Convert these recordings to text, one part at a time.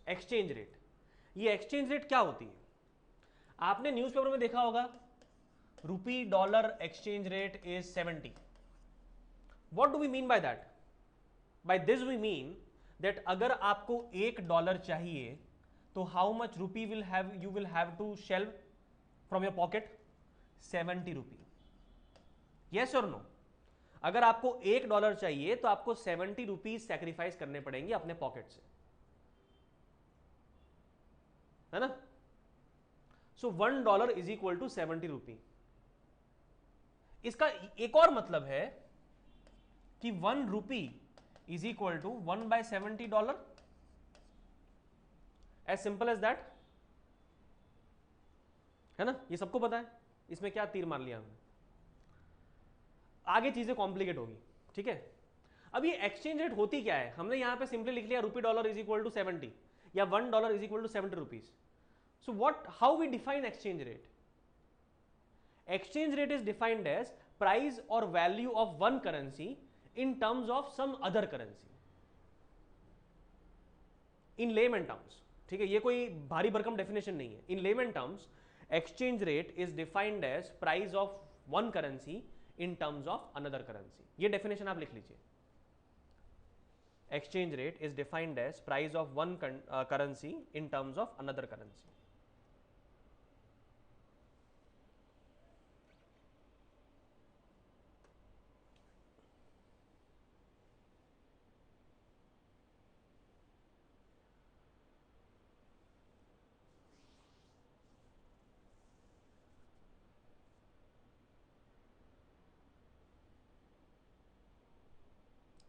Exchange rate. ये exchange rate क्या होती है? आपने न्यूज़पेपर में देखा होगा, rupee dollar exchange rate is 70। What do we mean by that? By this we mean that अगर आपको $1 चाहिए तो how much rupee will have you will have to shell from your pocket? 70 rupee. Yes और no? अगर आपको $1 चाहिए तो आपको 70 रुपीज सैक्रिफाइस करने पड़ेंगे अपने पॉकेट से, है ना? So $1 is equal to 70 rupee. इसका एक और मतलब है कि 1 rupee is equal to 1/$70, as simple as that, है ना? ये सबको पता है, इसमें क्या तीर मार लिया हमने। आगे चीजें कॉम्प्लिकेट होगी, ठीक है? अब ये एक्सचेंज रेट होती क्या है? हमने यहां पे सिंपली लिख लिया रूपी डॉलर इज इक्वल टू 70 या $1 is equal to 70 rupees. So what, how we define exchange rate? Exchange rate is defined as price or value of one currency in terms of some other currency. In layman terms, ठीक है? ये कोई भारी भरकम definition नहीं है। In layman terms, exchange rate is defined as price of one currency in terms of another currency. ये definition आप लिख लीजिए। Exchange rate is defined as price of one currency in terms of another currency.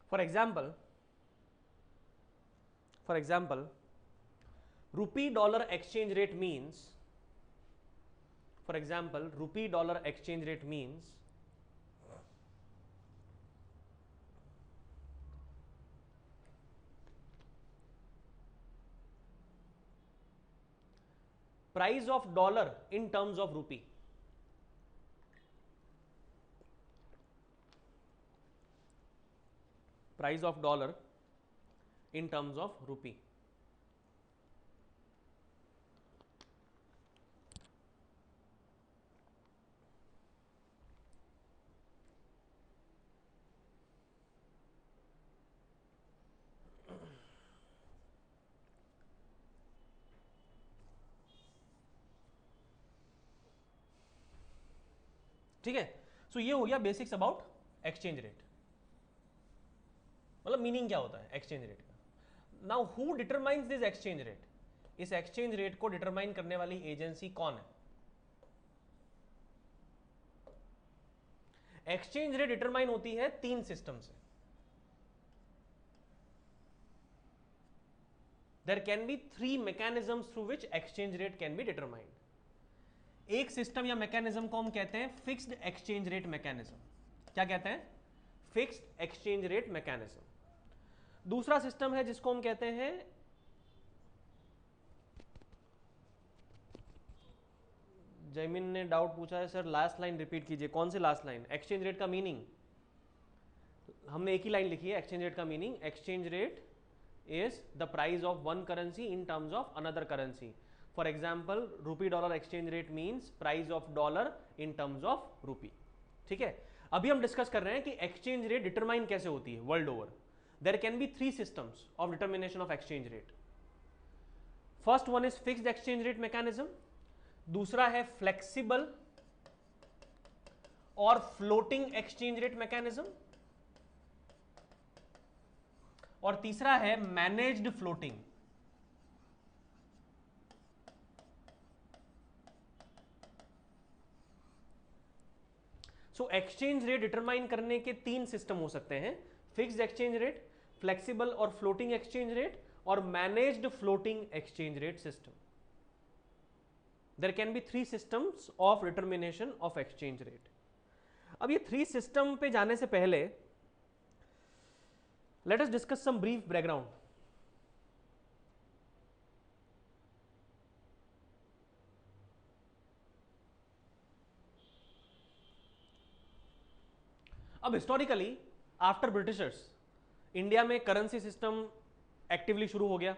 For example, rupee dollar exchange rate means, for example, rupee dollar exchange rate means price of dollar in terms of rupee. Price of dollar in terms of rupee. ठीक है? सो ये हो गया basics about exchange rate. मतलब meaning क्या होता है exchange rate का। Now who determines this exchange rate? इस एक्सचेंज रेट को डिटरमाइन करने वाली एजेंसी कौन है? एक्सचेंज रेट डिटरमाइन होती है 3 सिस्टम से। There can be 3 mechanisms through which exchange rate can be determined. एक सिस्टम या मैकेनिज्म को हम कहते हैं फिक्स्ड एक्सचेंज रेट मैकेनिज्म। क्या कहते हैं? Fixed exchange rate mechanism. दूसरा सिस्टम है जिसको हम कहते हैं, जयमिन ने डाउट पूछा है सर लास्ट लाइन रिपीट कीजिए। कौन सी लास्ट लाइन? एक्सचेंज रेट का मीनिंग हमने एक ही लाइन लिखी है। एक्सचेंज रेट का meaning, exchange rate is the price of one currency in terms of another currency. For example, rupee dollar exchange rate means price of dollar in terms of rupee. ठीक है? अभी हम discuss कर रहे हैं कि exchange rate determine कैसे होती है world over. There can be 3 systems of determination of exchange rate. First one is fixed exchange rate mechanism, दूसरा है फ्लेक्सिबल और फ्लोटिंग एक्सचेंज रेट मैकेनिज्म, और तीसरा है managed floating. So exchange rate determine करने के 3 सिस्टम हो सकते हैं, फिक्स्ड एक्सचेंज रेट, फ्लेक्सिबल और फ्लोटिंग एक्सचेंज रेट, और managed floating exchange rate system. There can be 3 systems of determination of exchange rate. अब ये 3 सिस्टम पे जाने से पहले let us discuss some brief background. अब हिस्टोरिकली आफ्टर ब्रिटिशर्स इंडिया में करेंसी सिस्टम एक्टिवली शुरू हो गया,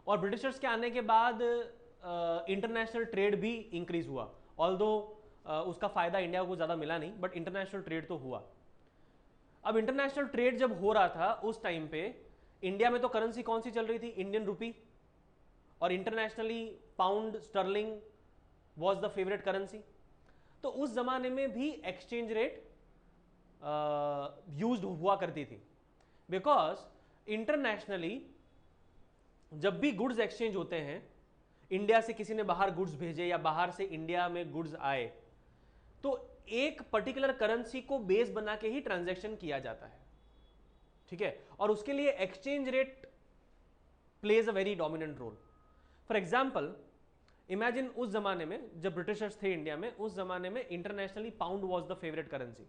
और ब्रिटिशर्स के आने के बाद इंटरनेशनल ट्रेड भी इंक्रीज हुआ, ऑल्दो उसका फायदा इंडिया को ज़्यादा मिला नहीं, बट इंटरनेशनल ट्रेड तो हुआ। अब इंटरनेशनल ट्रेड जब हो रहा था उस टाइम पे इंडिया में तो करेंसी कौन सी चल रही थी, इंडियन रूपी, और internationally pound sterling was the favourite currency. तो उस जमाने में भी एक्सचेंज रेट यूज्ड हुआ करती थी, बिकॉज इंटरनेशनली जब भी गुड्स एक्सचेंज होते हैं, इंडिया से किसी ने बाहर गुड्स भेजे या बाहर से इंडिया में गुड्स आए, तो एक पर्टिकुलर करेंसी को बेस बना के ही ट्रांजैक्शन किया जाता है, ठीक है, और उसके लिए exchange rate plays a very dominant role. For example, imagine उस जमाने में जब ब्रिटिशर्स थे इंडिया में, उस जमाने में internationally pound was the favourite currency.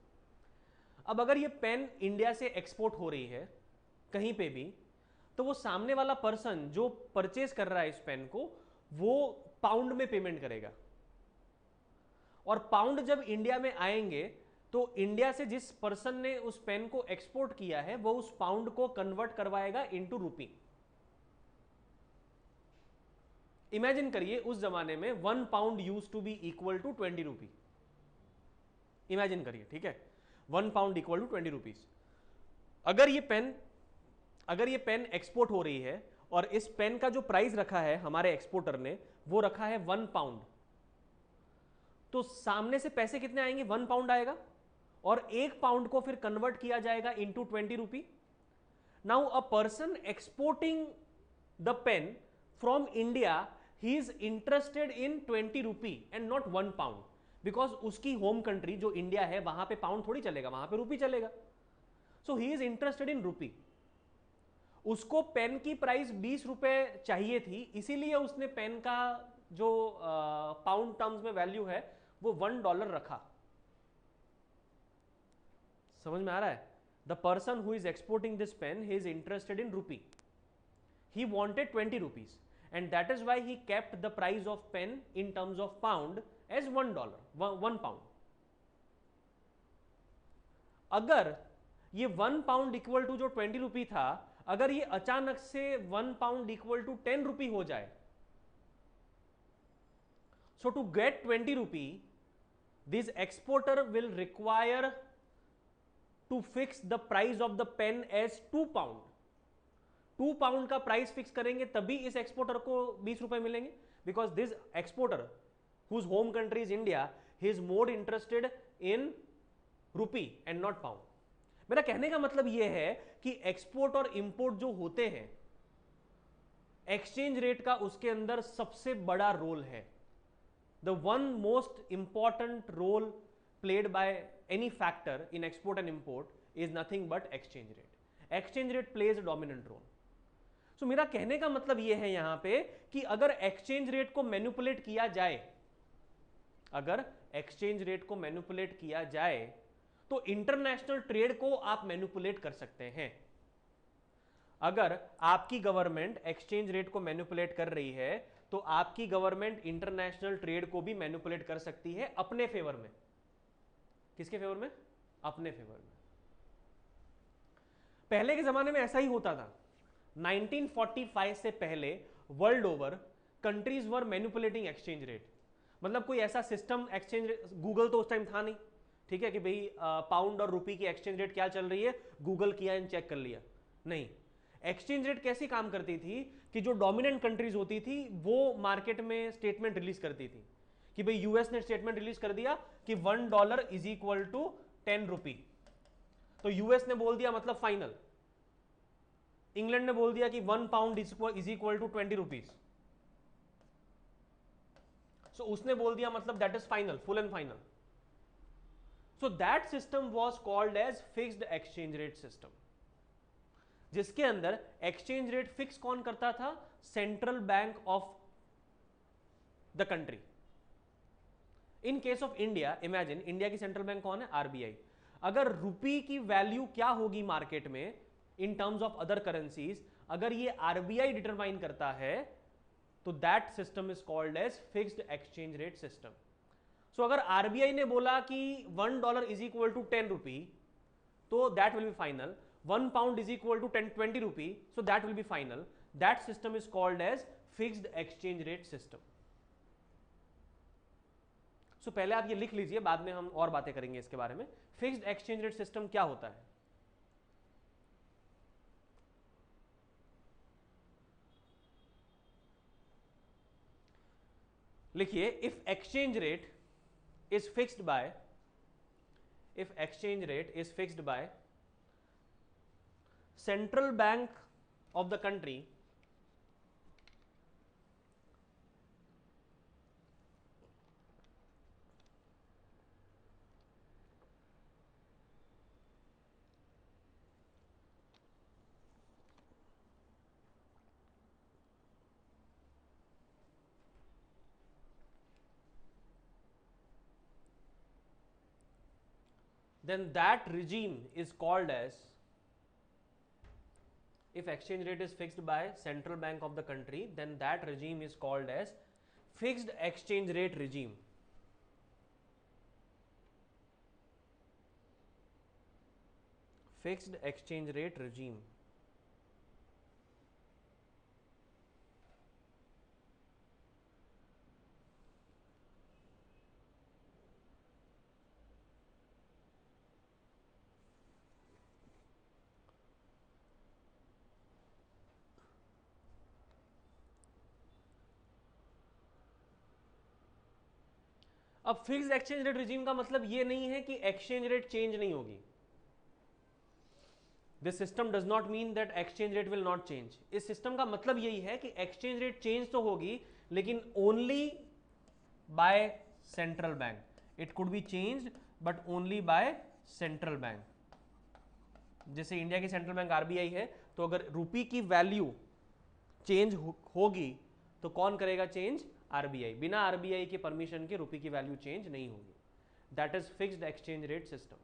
अब अगर ये पेन इंडिया से एक्सपोर्ट हो रही है कहीं पे भी, तो वो सामने वाला पर्सन जो परचेज कर रहा है इस पेन को, वो पाउंड में पेमेंट करेगा, और पाउंड जब इंडिया में आएंगे तो इंडिया से जिस पर्सन ने उस पेन को एक्सपोर्ट किया है वो उस पाउंड को कन्वर्ट करवाएगा इनटू रूपी। इमेजिन करिए उस जमाने में 1 pound used to be equal to 20 rupee. Imagine करिए, ठीक है, 1 पाउंड इक्वल टू 20 रुपीज। अगर ये पेन एक्सपोर्ट हो रही है और इस पेन का जो प्राइस रखा है हमारे एक्सपोर्टर ने, वो रखा है 1 पाउंड, तो सामने से पैसे कितने आएंगे, 1 पाउंड आएगा, और 1 पाउंड को फिर कन्वर्ट किया जाएगा into 20 rupee. Now a person exporting the pen from India, he is interested in 20 rupee and not 1 pound, because उसकी होम कंट्री जो इंडिया है वहां पे पाउंड थोड़ी चलेगा, वहां पे रुपी चलेगा। सो ही इज इंटरेस्टेड इन रुपी। उसको पेन की प्राइस 20 रुपए चाहिए थी, इसीलिए उसने पेन का जो पाउंड टर्म्स में वैल्यू है वो $1 रखा। समझ में आ रहा है? The person who is exporting this pen, he is interested in rupee, he wanted 20 rupees, and that is why he kept the price of pen in terms of pound as $1, 1 pound. अगर ये 1 pound equal to जो 20 रुपी था, अगर ये अचानक से 1 pound equal to 10 रुपी हो जाए, so to get 20 rupee, this exporter will require to fix the price of the pen as 2 pound. 2 pound का प्राइस फिक्स करेंगे तभी इस एक्सपोर्टर को 20 रुपए मिलेंगे, because this exporter whose home country is India, he is more interested in rupee and not pound. मेरा कहने का मतलब यह है कि एक्सपोर्ट और इंपोर्ट जो होते हैं, एक्सचेंज रेट का उसके अंदर सबसे बड़ा रोल है। The one most important role played by any factor in export and import is nothing but exchange rate. Exchange rate plays a dominant role. So मेरा कहने का मतलब यह है यहां पे कि अगर एक्सचेंज रेट को मैनिपुलेट किया जाए, अगर एक्सचेंज रेट को मैनिपुलेट किया जाए तो इंटरनेशनल ट्रेड को आप मैनिपुलेट कर सकते हैं। अगर आपकी गवर्नमेंट एक्सचेंज रेट को मैनिपुलेट कर रही है तो आपकी गवर्नमेंट इंटरनेशनल ट्रेड को भी मैनिपुलेट कर सकती है अपने फेवर में। किसके फेवर में? अपने फेवर में। पहले के जमाने में ऐसा ही होता था। 1945 से पहले वर्ल्ड ओवर कंट्रीज वर मैनिपुलेटिंग एक्सचेंज रेट। मतलब कोई ऐसा सिस्टम, एक्सचेंज, गूगल तो उस टाइम था नहीं, ठीक है, कि भाई पाउंड और रुपी की एक्सचेंज रेट क्या चल रही है, गूगल किया एंड चेक कर लिया। नहीं, एक्सचेंज रेट कैसी काम करती थी कि जो डोमिनेंट कंट्रीज होती थी वो मार्केट में स्टेटमेंट रिलीज करती थी कि भाई यूएस ने स्टेटमेंट रिलीज कर दिया कि $1 इज इक्वल टू 10 रुपी, तो यूएस ने बोल दिया मतलब फाइनल। इंग्लैंड ने बोल दिया कि 1 pound is equal to 20 rupees, so उसने बोल दिया मतलब that is final, full and final. So that system was called as fixed exchange rate system, जिसके अंदर एक्सचेंज रेट फिक्स कौन करता था? Central bank of the country. In case of India, imagine India की सेंट्रल बैंक कौन है? RBI. अगर रुपी की वैल्यू क्या होगी मार्केट में in terms of other currencies, अगर ये आरबीआई डिटरमाइन करता है तो that system is called as fixed exchange rate system. So अगर आरबीआई ने बोला कि $1 इज इक्वल टू 10 रुपी, तो that will be final. 1 pound is equal to 20 rupee, so that will be final. That system is called as fixed exchange rate system. So पहले आप ये लिख लीजिए, बाद में हम और बातें करेंगे इसके बारे में. फिक्स्ड एक्सचेंज रेट सिस्टम क्या होता है? लिखिए, if exchange rate is fixed by, if exchange rate is fixed by central bank of the country, then that regime is called as, if exchange rate is fixed by central bank of the country, then that regime is called as fixed exchange rate regime. Fixed exchange rate regime. अब fixed exchange rate regime का मतलब ये नहीं है कि exchange rate change नहीं होगी. This system does not mean that exchange rate will not change. इस सिस्टम का मतलब यही है कि एक्सचेंज रेट चेंज तो होगी, लेकिन only by central bank. It could be changed but only by central bank. जैसे इंडिया की सेंट्रल बैंक आरबीआई है, तो अगर रुपी की वैल्यू चेंज होगी तो कौन करेगा चेंज? आरबीआई. बिना आरबीआई के परमिशन के रुपी की वैल्यू चेंज नहीं होगी. That is fixed exchange rate system.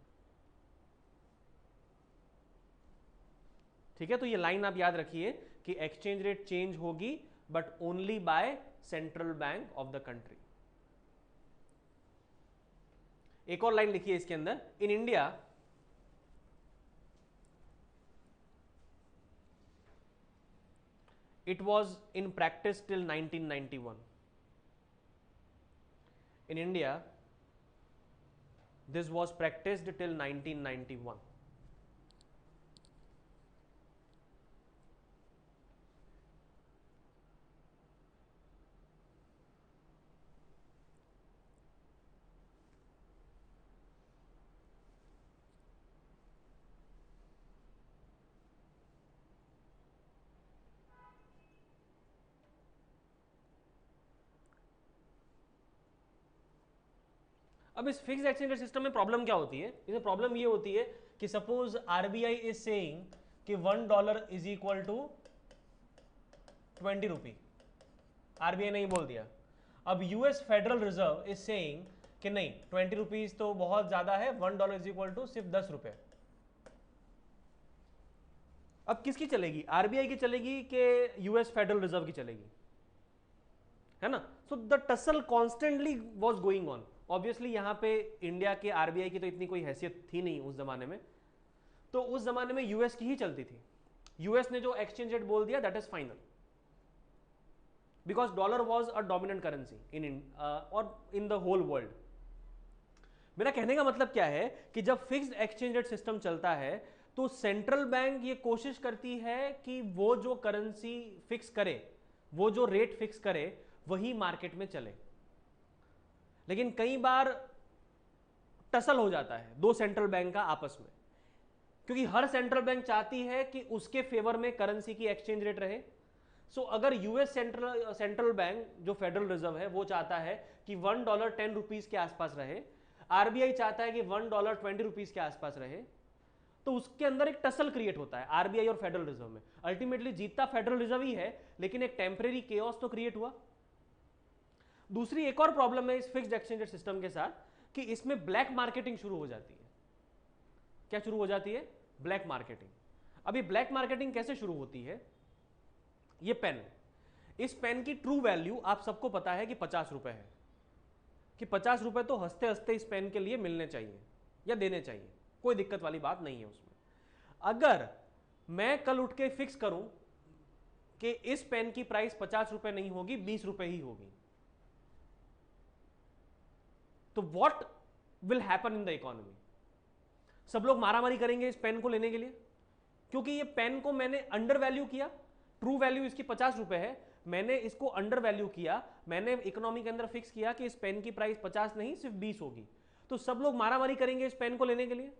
ठीक है, तो ये लाइन आप याद रखिए कि एक्सचेंज रेट चेंज होगी but only by central bank of the country. एक और लाइन लिखिए इसके अंदर. In India it was in practice till 1991. In India, this was practiced till 1991. अब इस फिक्स्ड एक्सचेंज रेट सिस्टम में प्रॉब्लम क्या होती है? इसमें प्रॉब्लम ये होती है कि सपोज आरबीआई इज सेइंग कि $1 is equal to 20 rupee. RBI ने ही बोल दिया. अब US federal reserve is saying कि नहीं, 20 रुपीज तो बहुत ज्यादा है, $1 इज इक्वल टू सिर्फ 10 रुपए. अब किसकी चलेगी? आरबीआई की चलेगी कि यूएस फेडरल रिजर्व की चलेगी? है ना. So the tussle constantly was going on. Obviously यहां पे इंडिया के आरबीआई की तो इतनी कोई हैसियत थी नहीं उस जमाने में, तो उस जमाने में यूएस की ही चलती थी. यूएस ने जो एक्सचेंज रेट बोल दिया that is final, because dollar was a dominant currency in और इन द होल वर्ल्ड. मेरा कहने का मतलब क्या है कि जब फिक्स्ड एक्सचेंज रेट सिस्टम चलता है तो सेंट्रल बैंक ये कोशिश करती है कि वो जो करेंसी फिक्स करे, वो जो रेट फिक्स करे, वही मार्केट में चले. लेकिन कई बार टसल हो जाता है दो सेंट्रल बैंक का आपस में, क्योंकि हर सेंट्रल बैंक चाहती है कि उसके फेवर में करेंसी की एक्सचेंज रेट रहे. सो अगर यूएस सेंट्रल बैंक जो फेडरल रिजर्व है वो चाहता है कि $1 10 रुपीज के आसपास रहे, आरबीआई चाहता है कि $1 20 रुपीज के आसपास रहे, तो उसके अंदर एक टसल क्रिएट होता है आरबीआई और फेडरल रिजर्व में. अल्टीमेटली जीतता फेडरल रिजर्व ही है, लेकिन एक टेम्परेरी केओस तो क्रिएट हुआ. दूसरी एक और प्रॉब्लम है इस फिक्स्ड एक्सचेंज रेट सिस्टम के साथ कि इसमें ब्लैक मार्केटिंग शुरू हो जाती है. क्या शुरू हो जाती है? Black marketing. अब ये ब्लैक मार्केटिंग कैसे शुरू होती है? ये पेन, इस पेन की ट्रू वैल्यू आप सबको पता है कि 50 रुपए है, कि 50 रुपए तो हंसते हंसते इस पेन के लिए मिलने चाहिए या देने चाहिए, कोई दिक्कत वाली बात नहीं है उसमें. अगर मैं कल उठ के फिक्स करूं कि इस पेन की प्राइस 50 रुपए नहीं होगी, 20 रुपए ही होगी, तो what will happen in the economy? सब लोग मारामारी करेंगे इस पेन को लेने के लिए, क्योंकि ये पेन को मैंने अंडर वैल्यू किया। ट्रू वैल्यू इसकी 50 रुपए है, मैंने इसको अंडर वैल्यू किया, मैंने इकोनॉमी के अंदर फिक्स किया कि इस पेन की प्राइस 50 नहीं सिर्फ 20 होगी, तो सब लोग मारामारी करेंगे इस पेन को लेने के लिए।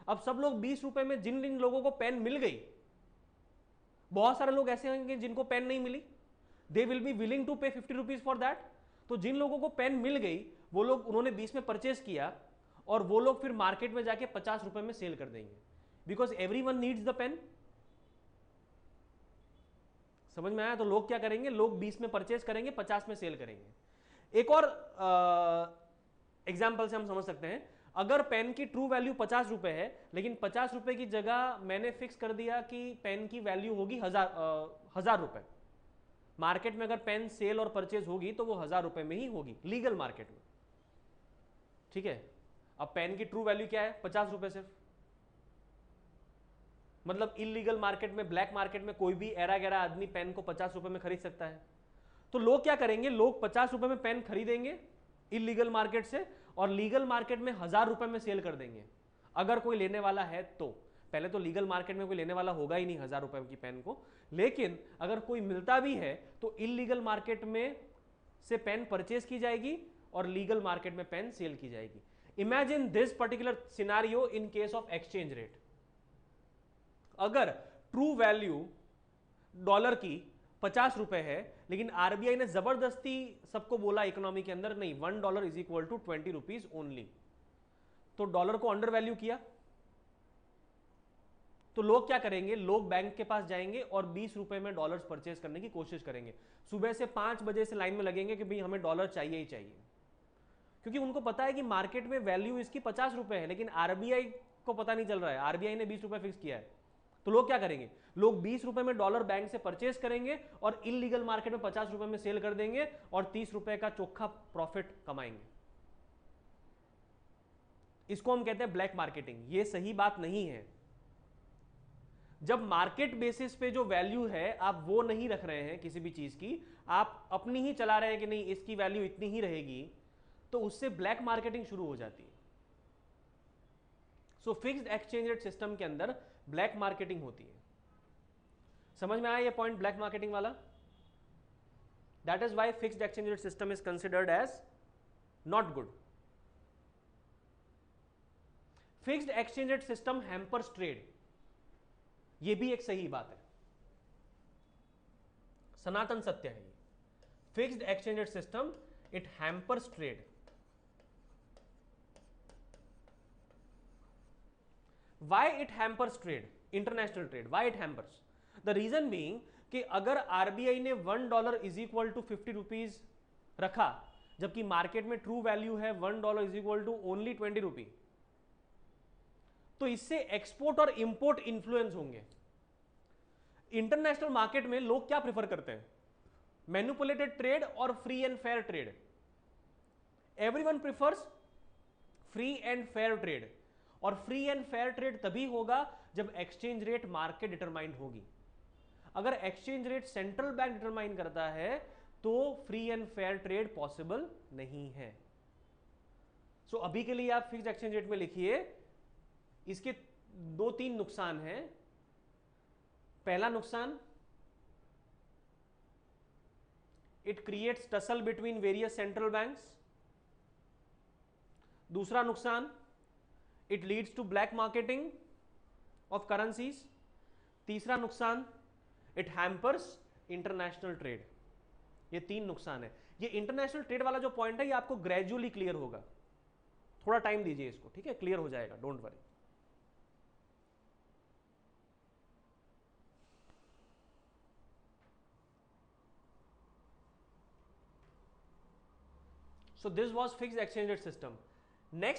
अब सब लोग 20 रुपए में, जिन जिन लोगों को पेन मिल गई, बहुत सारे लोग ऐसे होंगे जिनको पेन नहीं मिली, they will be willing to pay 50 rupees for that. तो जिन लोगों को पेन मिल गई वो लोग, उन्होंने 20 में परचेस किया और वो लोग फिर मार्केट में जाके 50 रुपए में सेल कर देंगे, because everyone needs the pen. समझ में आया? तो लोग क्या करेंगे, लोग 20 में परचेस करेंगे, 50 में सेल करेंगे। एक और एग्जाम्पल से हम समझ सकते हैं, अगर पेन की ट्रू वैल्यू 50 रुपए है, लेकिन 50 रुपए की जगह मैंने फिक्स कर दिया कि पेन की वैल्यू होगी 1000 रुपए, मार्केट में अगर पेन सेल और परचेज होगी तो वो 1000 रुपए में ही होगी, लीगल मार्केट में, ठीक है। अब पेन की ट्रू वैल्यू क्या है, 50 रुपए सिर्फ, मतलब इलीगल मार्केट में, ब्लैक मार्केट में कोई भी एरा गैरा आदमी पेन को 50 रुपए में खरीद सकता है। तो लोग क्या करेंगे, लोग 50 रुपए में पेन खरीदेंगे इलीगल मार्केट से, और लीगल मार्केट में 1000 रुपए में सेल कर देंगे, अगर कोई लेने वाला है तो। पहले तो लीगल मार्केट में कोई लेने वाला होगा ही नहीं 1000 रुपए की पेन को, लेकिन अगर कोई मिलता भी है तो इलीगल मार्केट में से पेन परचेज की जाएगी और लीगल मार्केट में पेन सेल की जाएगी। Imagine this particular scenario in case of exchange rate. अगर ट्रू वैल्यू डॉलर की 50 रुपए है, लेकिन आरबीआई ने जबरदस्ती सबको बोला इकोनॉमी के अंदर, नहीं, $1 is equal to 20 rupees only, तो डॉलर को अंडर वैल्यू किया, तो लोग क्या करेंगे, लोग बैंक के पास जाएंगे और 20 रुपए में डॉलर्स परचेज करने की कोशिश करेंगे। सुबह से 5 बजे से लाइन में लगेंगे कि भाई हमें डॉलर चाहिए ही चाहिए, क्योंकि उनको पता है कि मार्केट में वैल्यू इसकी 50 रुपए है, लेकिन आरबीआई को पता नहीं चल रहा है, आरबीआई ने 20 रुपए फिक्स किया है। तो लोग क्या करेंगे, लोग 20 रुपए में डॉलर बैंक से परचेज करेंगे और इलीगल मार्केट में 50 रुपए में सेल कर देंगे और 30 रुपए का चोखा प्रॉफिट कमाएंगे। इसको हम कहते हैं ब्लैक मार्केटिंग। ये सही बात नहीं है। जब मार्केट बेसिस पे जो वैल्यू है आप वो नहीं रख रहे हैं किसी भी चीज की, आप अपनी ही चला रहे हैं कि नहीं इसकी वैल्यू इतनी ही रहेगी, तो उससे ब्लैक मार्केटिंग शुरू हो जाती है। सो फिक्स्ड एक्सचेंज रेट सिस्टम के अंदर ब्लैक मार्केटिंग होती है। समझ में आया ये पॉइंट ब्लैक मार्केटिंग वाला? That is why fixed exchange rate system is considered as not good. Fixed exchange rate system hampers trade, ये भी एक सही बात है, सनातन सत्य है ये। Fixed exchange rate system it hampers trade. Why it hampers trade, international trade? Why it hampers? The reason being कि अगर आरबीआई ने $1 इज इक्वल टू 50 रुपीज रखा, जबकि मार्केट में ट्रू वैल्यू है $1 इज इक्वल टू ओनली 20 रुपी, तो इससे export और इंपोर्ट इंफ्लुएंस होंगे। इंटरनेशनल मार्केट में लोग क्या प्रेफर करते हैं, मैनिपुलेटेड ट्रेड और free and fair trade. Everyone prefers free and fair trade, और फ्री एंड फेयर ट्रेड तभी होगा जब एक्सचेंज रेट मार्केट डिटरमाइंड होगी। अगर exchange rate central bank determine करता है तो free and fair trade possible नहीं है। सो अभी के लिए आप फिक्स्ड एक्सचेंज रेट में लिखिए, इसके 2-3 नुकसान हैं। पहला नुकसान, it creates tussle between various central banks. दूसरा नुकसान, it leads to black marketing of currencies. तीसरा नुकसान, इट हैम्पर्स इंटरनेशनल ट्रेड। ये 3 नुकसान है। ये इंटरनेशनल ट्रेड वाला जो पॉइंट है ये आपको ग्रेजुअली क्लियर होगा, थोड़ा टाइम दीजिए इसको, ठीक है, क्लियर हो जाएगा, don't worry. So this was fixed exchange rate system. Next